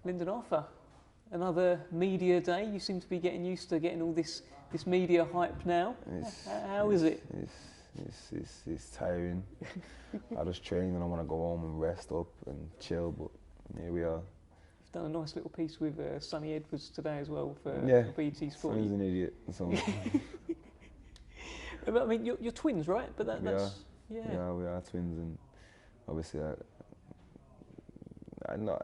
Lyndon Arthur, another media day. You seem to be getting used to getting all this media hype now. How is it? It's tiring. I just train and I want to go home and rest up and chill, but here we are. You've done a nice little piece with Sonny Edwards today as well for BT Sport. Sonny's an idiot. So. I mean, you're twins, right? But that's yeah, we are twins, and obviously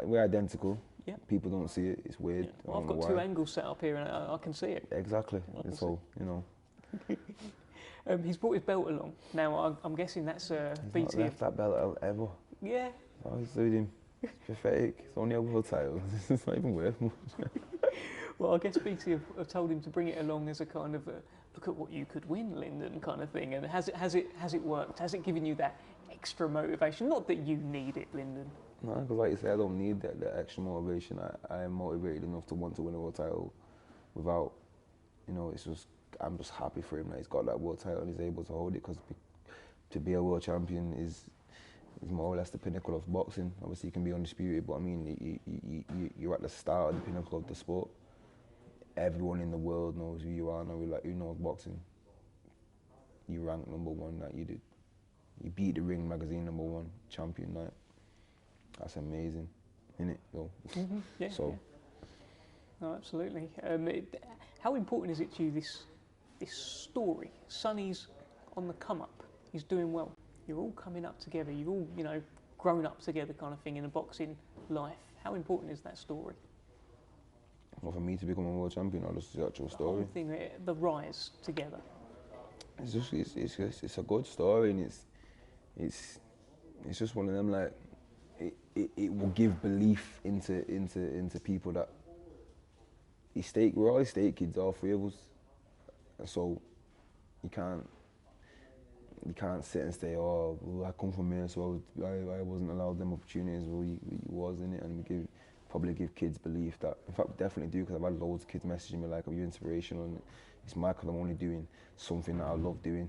we're identical. Yeah. People don't see it. It's weird. Yeah. Well, I've got two angles set up here, and I can see it. Exactly. So you know. He's brought his belt along. Now I'm guessing that's BT. He's not left that belt ever. Yeah. Oh, he's doing him. It's pathetic. It's only a world title. It's not even worth much. Well, I guess BT have told him to bring it along as a kind of look at what you could win, Lyndon, kind of thing. And has it worked? Has it given you that extra motivation? Not that you need it, Lyndon. No, because like you said, I don't need that extra motivation. I am motivated enough to want to win a world title without, it's just, I'm just happy for him that he's got that world title and he's able to hold it, because to be a world champion is more or less the pinnacle of boxing. Obviously you can be undisputed, but I mean, you're at the start of the pinnacle of the sport. Everyone in the world knows who you are now. Like, who knows boxing? You rank #1 that you did. You beat the Ring magazine #1 champion night. That's amazing, isn't it? Yeah. So. Yeah. No, absolutely. How important is it to you, this story? Sonny's on the come up. He's doing well. You're all coming up together. You've all, grown up together, kind of thing, in a boxing life. How important is that story? Well, for me to become a world champion, or just the actual story? The whole thing, the rise together. It's a good story, and it's just one of them, like, it will give belief into people that we're all state kids, all three of us, and so you can't sit and say, oh, well, I come from here, so I wasn't allowed them opportunities. Well, you was in it, and we probably give kids belief that, in fact, we definitely do, because I've had loads of kids messaging me like, are you inspirational? And it's mad, because I'm only doing something that I love doing.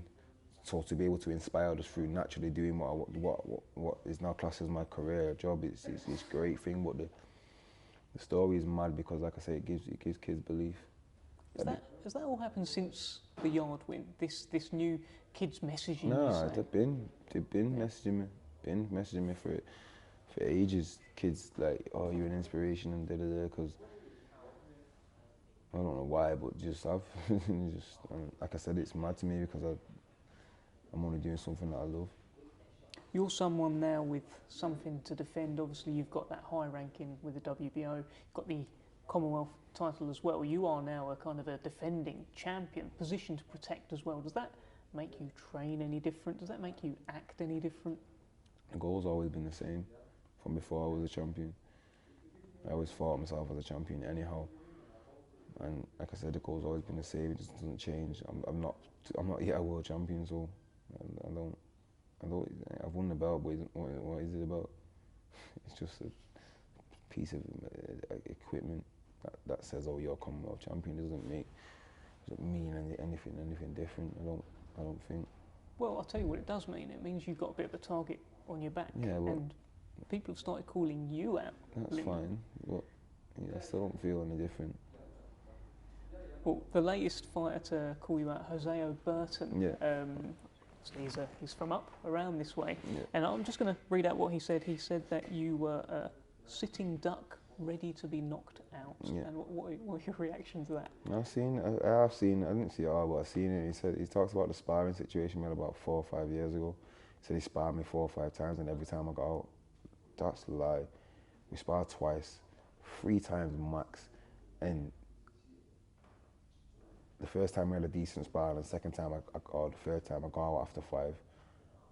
So to be able to inspire just through naturally doing what is now classed as my career job, it's a great thing. But the story is mad, because, like I say, it gives kids belief. Has that all happened since the Yard win? This new kids messaging? No, they've been messaging me for ages. Kids like, oh, you're an inspiration and da. Because I don't know why, but like I said, it's mad to me, because I'm only doing something that I love. You're someone now with something to defend. Obviously, you've got that high ranking with the WBO. You've got the Commonwealth title as well. You are now a kind of a defending champion, position to protect as well. Does that make you train any different? Does that make you act any different? The goal's always been the same from before I was a champion. I always thought myself as a champion anyhow. And like I said, the goal's always been the same. It just doesn't change. I'm not yet a world champion, so I've won the belt, but what is it about? It's just a piece of equipment that says, oh, you're a Commonwealth champion. It doesn't mean anything different. I don't think. Well, I'll tell you what it does mean. It means you've got a bit of a target on your back. Yeah, and people have started calling you out. That's fine, but I still don't feel any different. Well, the latest fighter to call you out, Jose O'Burton. Yeah. He's from up around this way. Yeah. And I'm just going to read out what he said. He said that you were a sitting duck ready to be knocked out. Yeah. And what are your reactions to that? I have seen, I didn't see it all, but I've seen it. He talks about the sparring situation we had about 4 or 5 years ago. He said he sparred me 4 or 5 times, and every time I got out. That's a lie. We sparred twice, 3 times max, and the first time we had a decent spar, and the second time or the third time I got out after 5.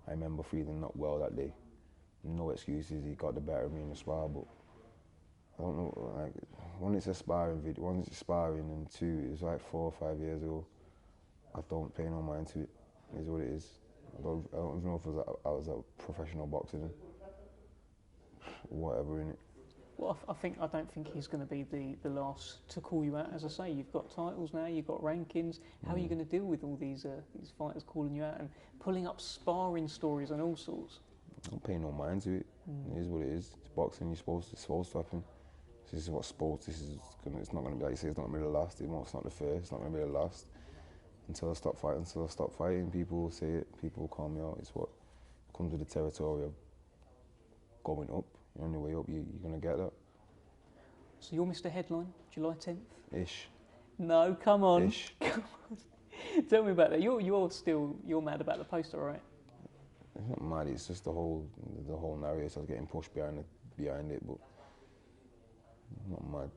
I remember feeling not well that day. No excuses, he got the better of me in the spar, but I don't know, like, one it's a sparring video, one it's sparring, and 2, it was like 4 or 5 years ago. I don't pay no mind to it, is what it is. I don't even know if I was a professional boxer then. Whatever, innit? Well, I don't think he's going to be the last to call you out. As I say, you've got titles now, you've got rankings. How are you going to deal with all these fighters calling you out and pulling up sparring stories and all sorts? I don't pay no mind to it. It is what it is. It's boxing. It's supposed to happen. This is what sports. It's not gonna be like you say. It's not gonna be the last. It's not the first. It's not gonna be the last. Until I stop fighting, people will say it. People will call me out. It's what comes with the territory of going up. You're on your way up. You're gonna get that. So you're Mr. Headline, July 10th. Ish. No, come on. Ish. Come on. Tell me about that. You're mad about the poster, right? It's not mad. It's just the whole narrative. So I was getting pushed behind it, but not mad.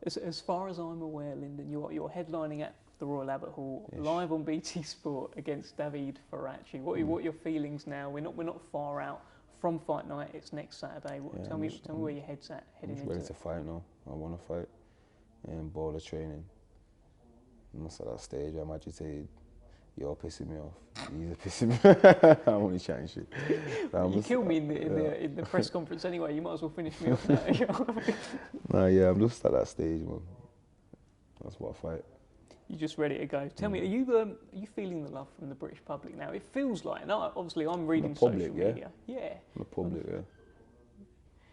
As far as I'm aware, Lyndon, you're headlining at the Royal Albert Hall, Ish. live on BT Sport against Davide Faraci. What are your feelings now? We're not far out from fight night. It's next Saturday. Tell me where your head's at heading into it. I'm ready to fight now. I want to fight. And ball of training. I'm not at that stage. I'm agitated. You're pissing me off. You're pissing me. I'm only chatting shit. You killed me in the press conference anyway. You might as well finish me off now. Nah, yeah, I'm just at that stage, man. That's what I fight. You're just ready to go. Tell me, are you feeling the love from the British public now? It feels like, and obviously I'm reading public, social media. Yeah. The public, yeah.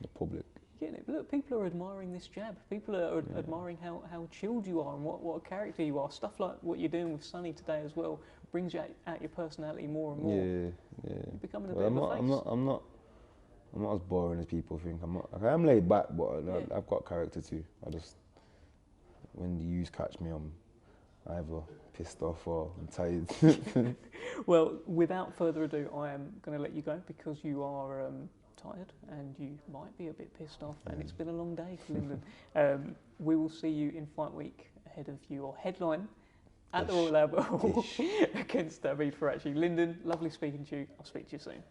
The public. Getting it. Look, people are admiring this jab. People are admiring how chilled you are and what a character you are. Stuff like what you're doing with Sonny today as well brings you out your personality more and more. Yeah. You're becoming a bit of a face. I'm not as boring as people think. I'm laid back, but I've got character too. When the youths catch me, I'm either pissed off or I'm tired. Well, without further ado, I am going to let you go because you are tired and you might be a bit pissed off, and it's been a long day for Lyndon. We will see you in fight week ahead of your headline at the Royal Albert Hall against Davide Faraci. Lyndon, lovely speaking to you. I'll speak to you soon.